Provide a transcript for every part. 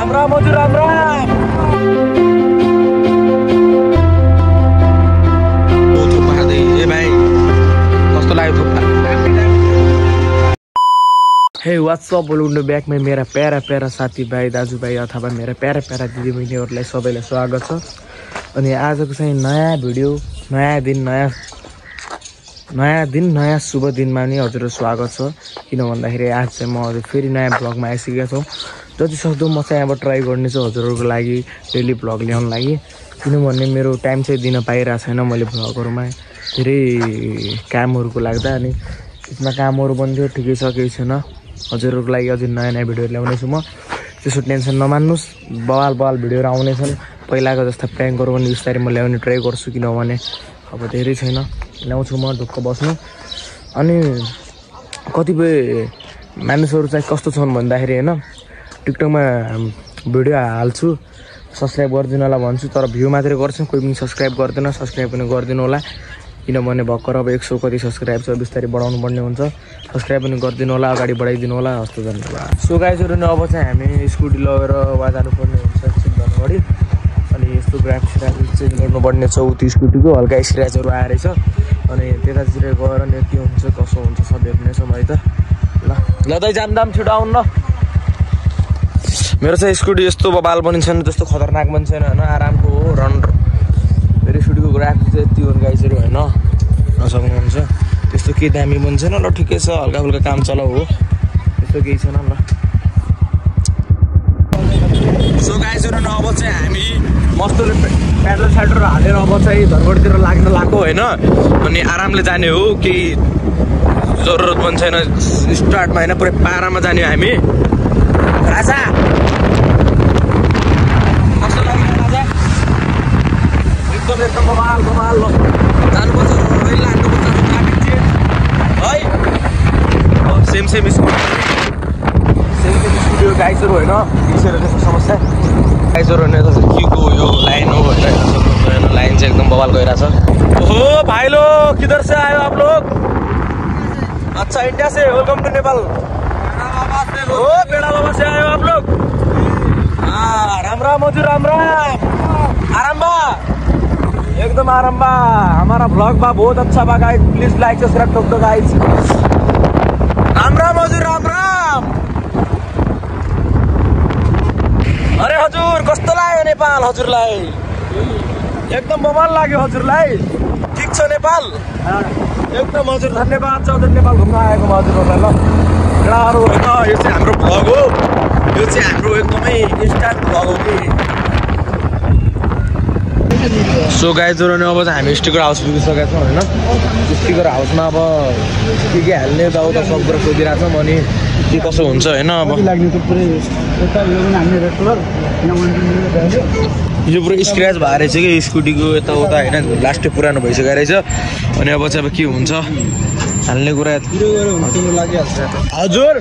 राम राम हजुर राम राम ए भाइ कस्तो लाग्यो थुक्पा हे व्हाट्सअप वेलकम टु ब्याक में मेरा प्यारा साथीभाइ दाजुभाइ अथवा मेरा प्यारा दिदीबहिनीहरूलाई सबैलाई स्वागत छ। अनि आजको चाहिँ नयाँ भिडियो नयाँ दिन नयाँ शुभ दिनमा नि हजुरहरु स्वागत छ। किन भन्दाखेरि आज चाहिँ म हजुर फेरि नयाँ ब्लगमा आइसकेको छु। जति सक्दो म चाहिँ अब ट्राई गर्नेछु हजुरहरुको लागि डेली ब्लग ल्याउन लागि, किनभने मेरो टाइम चाहिँ दिन पाइरहेको छैन मैले ब्लगहरुमा धेरै कामहरुको लाग्दा। अनि यसमा कामहरु पनि थियो ठिकै छ केही छैन, हजुरहरुको लागि अझै नयाँ भिडियो ल्याउनेछु म। त्यसो टेन्सन नमान्नुस्, बवाल भिडियोहरु आउनेछन्। पहिलाको जस्ता प्र्याङ्कहरु पनि बिस्तारै म ल्याउने ट्राई गर्छु, किनभने अब धेरै छैन ल्याउँछु म ढुक्क बस्नु। अनि कतिपय मानिसहरु चाहिँ कस्तो छन् भन्दाखेरि हैन, टिकटकमा भिडियो हाल्छु सब्स्क्राइब गरिदिनु होला भन्छु, तर भ्यू मात्रै गर्छन्, कोही पनि सब्स्क्राइब गर्दैन। सब्स्क्राइब पनि गरिदिनु होला, किनभने भर्खर अब 100 कति सब्स्क्राइब छ, बिस्तारै बढाउनु पर्ने हुन्छ। सब्स्क्राइब पनि गरिदिनु होला, अगाडि बढाइदिनु होला। हस्त धन्यवाद। सो गाइजहरु अब चाहिँ हामी स्कुटी लगेर वा जानुपर्ने हुन्छ धनगढी। अनि यस्तो ग्राफिक्स चेन्ज गर्नुपर्ने छ उति स्कुटीको, हल्का स्क्र्याचहरु आएर छ। अनि त्यतातिर गएर नि के हुन्छ कसो हुन्छ सब हेर्नेछौँ है त। ल दाइ जाम छिटो आउनु ल। मेरो चाहिँ स्कुटी यस्तो बबाल पनि छैन, त्यस्तो खतरनाक पनि छैन हैन, आरामको हो रन। मेरो स्कुटीको ग्राफिक्स चाहिँ यति हो गाइजहरु हैन, नसक्नुहुन्छ। त्यस्तो केही दामी पनि छैन, ल ठिकै छ, हल्का फुल्का काम चलाउ हो, त्यस्तो केही छैन ल। सो गाइजहरु अब चाहिँ हामी मस्तले पेट्रोल सेट्रोल हालेर अब चाहिँ धनगढीतिर लाग्न लाग्यो हैन। अनि आरामले जाने हो, केही जरुरत पनि छैन स्टार्टमा हैन, पुरै पारामा जाने हो हामी। राजा कस्तो लाग्यो राजा? एकदम बवाल ल जानुपर्छ, रैल हान्नुपर्छ ट्राफिक चेन्ज है। सेम स्कुटी हो गाइजहरु हैन, त्यसैले त्यस्तो समस्या गाइजहरु हैन। के को यो लाइन हो हैन, लाइन चाहिँ एकदम बवाल गइरहेछ। ओहो भाई लोग किधर से आए हो आप लोग? अच्छा इंडिया से, वेलकम टू नेपाल। ओ बेड़ा बाबा से आए हो आप लोग? हाँ राम राम हजुर राम राम। आराम बा एकदम आराम बा। हमारा ब्लॉग बा बहुत अच्छा बा गाइस, प्लीज लाइक सब्सक्राइब ठोक दो गाइस। राम राम हजुर राम राम। अरे हजुर कस्तो लाग्यो नेपाल हजुरलाई? एकदम बवाल लाग्यो हजुरलाई? ठिक छ नेपाल? एकदम हजुर धन्यवाद छ हजुर नेपाल घुम्न आएकोमा हजुरहरुलाई। ल केटाहरु हैन, यो चाहिँ हाम्रो ब्लग हो, यो चाहिँ हाम्रो एकदमै इन्स्टान्ट ब्लग हो कि। सो गाइजहरु अब चाहिँ हामी स्टिकर हाउस पुगिसकेका छौँ हैन। स्टिकर हाउसमा अब के हाल्ने यताउता सब कुरा सोधिरहेको छौँ, अनि के कसो हुन्छ हैन। अब यो पुरै स्क्र्याच भएर रहेछ कि स्कुटीको यताउता हैन, लास्टै पुरानो भइसकेको रहेछ। अनि अब चाहिँ अब के हुन्छ हाल्ने कुरा हजुर।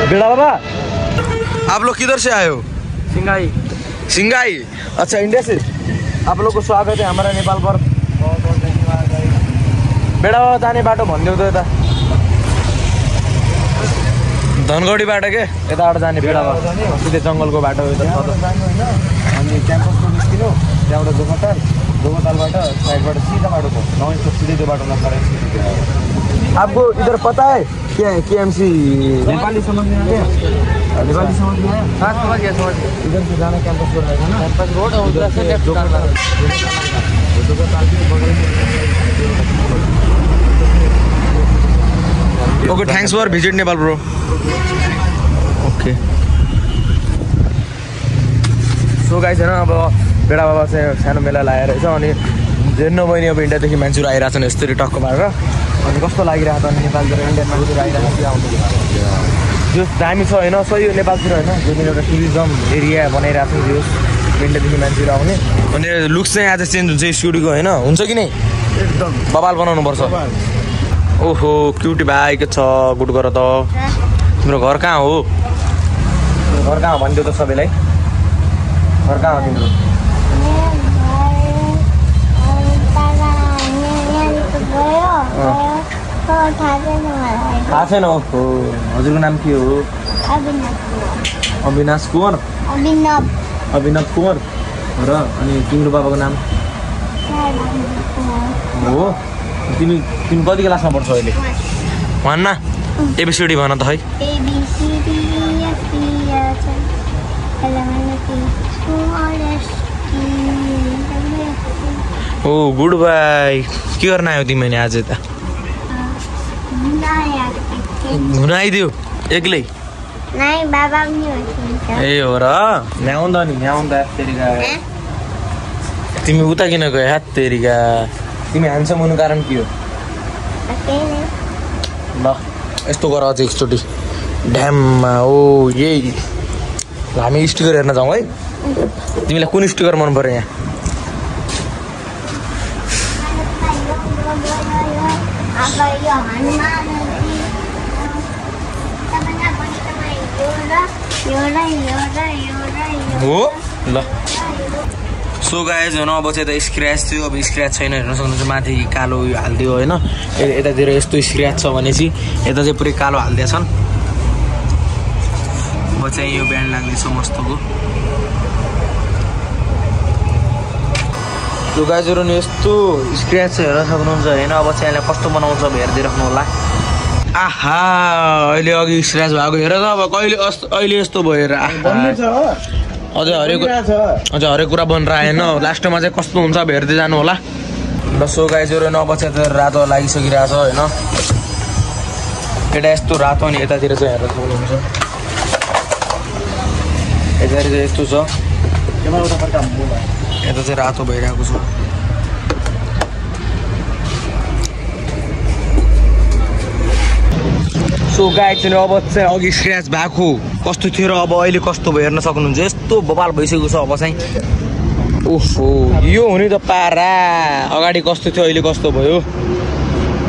बेड़ा बाबा आप लोग किधर से आए हो? सिंगाई। अच्छा इंडिया से, आप लोग को स्वागत है हमारा नेपाल पर। बेड़ा बाबा जाने बाटो भनिदेऊ त यता धनगढी बाटो के यताबाट जाने बेड़ा बाबा, सिधै जङ्गलको बाटो यता छ। अनि क्याम्पसको निस्किनु, त्यहाँबाट जोगतालबाट साइडबाट सीधा बाटो छ, नौ सिधै त्यो बाटोमा खडा। आपको इधर पता है क्या है KMC? नेपाली समझ में आया? नेपाली समझ में आया? हाँ समझ गया। इधर से जाना कैंपस रोड रहेगा ना, कैंपस रोड और उधर से लेफ्ट जाना। Okay thanks for visit Nepal bro. Okay so guys हैन, अब बेड़ा बाबा चाहिँ सानो मेला लागेर रहेछ। अनि जेन्नो बहिनी अब इन्डियादेखि मान्छेहरू आइरहेको छन् यस्तरी टक्क पारेर। अनि कस्तो लागिरहेको छ नेपालतिर इन्डियन मान्छेहरू आइरहेको छ आउँछ जो दामी छ हैन, सही हो नेपालतिर हैन, जो पनि एउटा टुरिज्म एरिया बनाइरहेको छ जो इन्डियादेखि मान्छेहरू आउने। अनि लुक्स चाहिँ आज चेन्ज हुन्छ स्कुटीको हैन, हुन्छ कि नै? एकदम बवाल बनाउनु पर्छ। ओहो क्युटी भाइ के छ, गुड गर त। तिम्रो घर कहाँ हो? घर कहाँ हो भनिदेऊ त सबैलाई। घर कहाँ हो तिम्रो? थाहा छैन। हजुरको नाम के हो? अविनाश कुँवर अभिनव कुँवर र अनि तिम्रो बाबाको नाम हो तिमी कति क्लासमा पढ्छौ अहिले भन्न एबिसिडी भन त है ओ गुड बाई के गर्न आयो तिमी आज त घुनाइदियो एक्लै ए हो र ल्याउँदा नि ल्याउँदा तेरिका तिमी उता किन गयो हात तेरिका तिमी ह्यान्डसम हुनु कारण के हो ल यस्तो गर अझै एकचोटि ड्याममा ओ यही हामी स्टिकर हेर्न जाउँ है तिमीलाई कुन स्टिकर मन पर्यो यहाँ हो ल सो गाइज होइन अब चाहिँ यता स्क्र्याच थियो अब स्क्र्याच छैन हेर्न सक्नुहुन्छ माथि कालो हालिदियो होइन यतातिर यस्तो स्क्र्याच छ भनेपछि यता चाहिँ पुरै कालो हालिदिएछन् अब चाहिँ यो ब्यान्ड लाग्दैछ मस्तको सो गाइजहरू नि यस्तो स्क्र्याच चाहिँ हेर्न सक्नुहुन्छ होइन अब चाहिँ यसलाई कस्तो बनाउँछ हेर्दै राख्नु होला आहा अहिले अघि स्क्र्याच भएको हेर त अब कहिले अहिले यस्तो भयो हेर अझै हरेक कुरा बनेर आएन लास्टमा चाहिँ कस्तो हुन्छ अब हेर्दै जानु होला ल सो गाइजहरू अब चाहिँ रातो लागिसकिरहेछ होइन एउटा यस्तो रातो अनि यतातिर चाहिँ हेरेर सक्नुहुन्छ यतातिर चाहिँ यस्तो छ यता चाहिँ रातो भइरहेको छ सो गाइज चाहिँ अब चाहिँ अघि स्क्र्याच भएको कस्तो थियो र अब अहिले कस्तो भयो हेर्न सक्नुहुन्छ यस्तो बबाल भइसकेको छ अब चाहिँ ओहो यो हुने त पारा अगाडि कस्तो थियो अहिले कस्तो भयो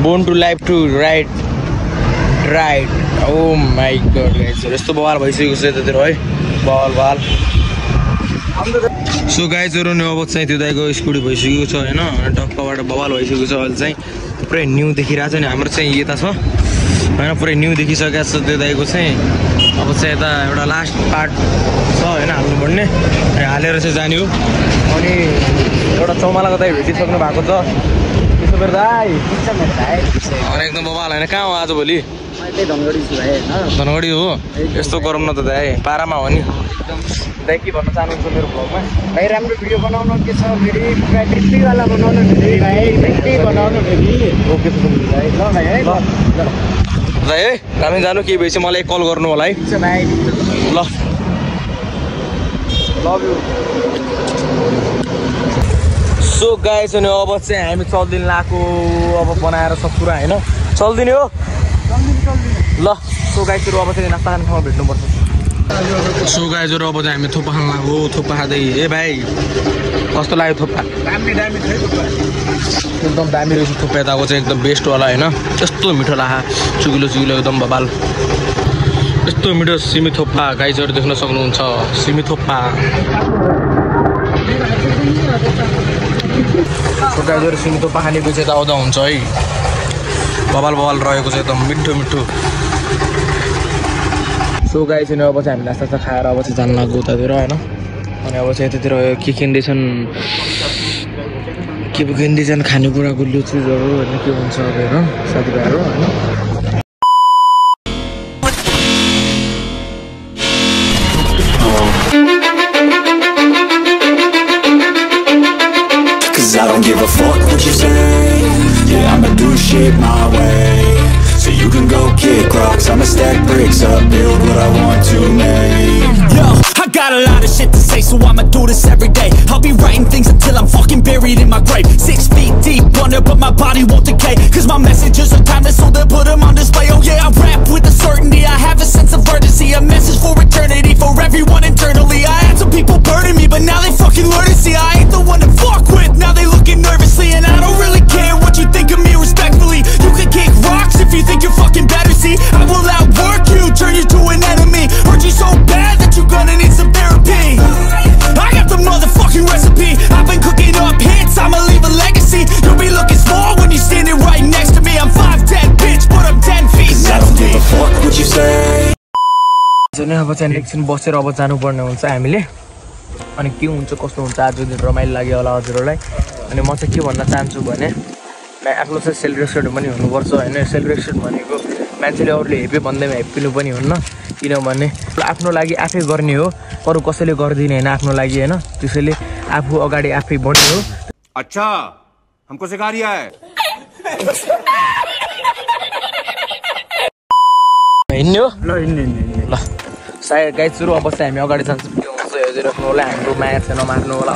born to life to right oh my god guys यस्तो बबाल भइसकेको छ यतातिर है बवाल सो गाइजहरू नि अब चाहिँ त्यो दाइको स्कुटी भइसकेको छ होइन टक्कबाट बवाल भइसकेको छ अहिले चाहिँ पुरै न्यू देखिरहेको छ नि हाम्रो चाहिँ यता छ होइन पुरै न्यू देखिसकेको छ त्यो दाइको चाहिँ अब चाहिँ यता एउटा लास्ट पार्ट छ होइन हाल्नुपर्ने हालेर चाहिँ जाने हो अनि एउटा चौमालाको दाइ भेटिसक्नु भएको छ त्यसो भएर दाइ अनि एकदम बबाल होइन कहाँ हो आजभोलि धनगढी हो यस्तो गरौँ न त दाइ पारामा हो नि दाइ के भन्न चाहनुहुन्छ मेरो भ्लगमा भाइ राम्रो भिडियो बनाउनु के छ फेरि टेस्टीवाला बनाउनु फेरि भाइ टेस्टी बनाउनु फेरि ओके ल भाइ है ल है हामी जानु केही भएपछि मलाई कल गर्नु होला है भाइ ल लभ यु सो गाइस अनि अब चाहिँ हामी चल्दिन लाएको अब बनाएर सब कुरा होइन चल्दिने हो ल सो गाइसहरू अब चाहिँ नास्ता खाने ठाउँमा भेट्नुपर्छ सो गाइजहरू अब चाहिँ हामी थुक्पा खानु लाग्यो थुक्पा खाँदै ए भाइ कस्तो लाग्यो थुक्पा दामी छ थुक्पा एकदम दामी रहेछ थुक्पा यताको चाहिँ एकदम बेस्टवाला होइन यस्तो मिठो लाखा चुगिलो एकदम बबाल यस्तो मिठो सिमी थुक्पा गाइजहरू देख्न सक्नुहुन्छ सिमी थुक्पा सो गाइजहरू सिमी थुक्पा खानेको चाहिँ यता आउँदा हुन्छ है बबाल रहेको छ एकदम मिठो सो गाई चाहिँ अब चाहिँ हामी नास्ता खाएर अब चाहिँ जान लाग्यो उतातिर होइन अनि अब चाहिँ यतातिर के किन्दैछन् खानेकुराको लु चिजहरू होइन के हुन्छ अब हेर साथीभाइहरू होइन I don't give a fuck what you say. Yeah, I'ma do shit my way. So you can go kick rocks, I'ma stack bricks up, build what I want to make. Yo, I got a lot of shit to say, so I'ma do this every day. I'll be writing things until I'm fucking buried in my grave. 6 feet deep under, but my body won't decay. Cause my messages are timeless, so they'll put them on display. Oh yeah, I rap with a certainty, I have a sense of urgency. A message for eternity, for everyone internally. I had some people burning me, but now they fucking learn to see I ain't the one to fuck with, now they looking nervously. And I don't really care what you think of me respectfully. You can kick rocks if you think you're fucking better, see I will outwork you, turn you to an enemy. Hurt you so bad that you're gonna need some therapy. I got the motherfucking recipe, I've been cooking up hits, I'ma leave a legacy. You'll be looking small when you're standing right next to me. I'm 5'10", bitch, but I'm 10 feet. Cause I don't give a fuck what you say. भने अब चाहिँ एकछिन बसेर अब जानुपर्ने हुन्छ हामीले अनि के हुन्छ कस्तो हुन्छ आज दिन रमाइलो लाग्यो होला हजुरहरूलाई अनि म चाहिँ के भन्न चाहन्छु भने आफ्नो चाहिँ सेल्फ रेस्पेक्ट पनि हुनुपर्छ होइन सेल्फ रेस्पेक्ट भनेको मान्छेले अरूले हेपे भन्दैमा हेप्पिनु पनि हुन्न किनभने आफ्नो लागि आफै गर्ने हो अरू कसैले गर्दिने होइन आफ्नो लागि होइन त्यसैले आफू अगाडि आफै बढ्ने हो अच्छा हमको सिखा रिया है हिँड्ने हो ल हिँड्ने ल सायद गाइड सुरु अब चाहिँ हामी अगाडि जान्छौँ के हुन्छ हेरिराख्नु होला हाम्रो माया चाहिँ नमार्नु होला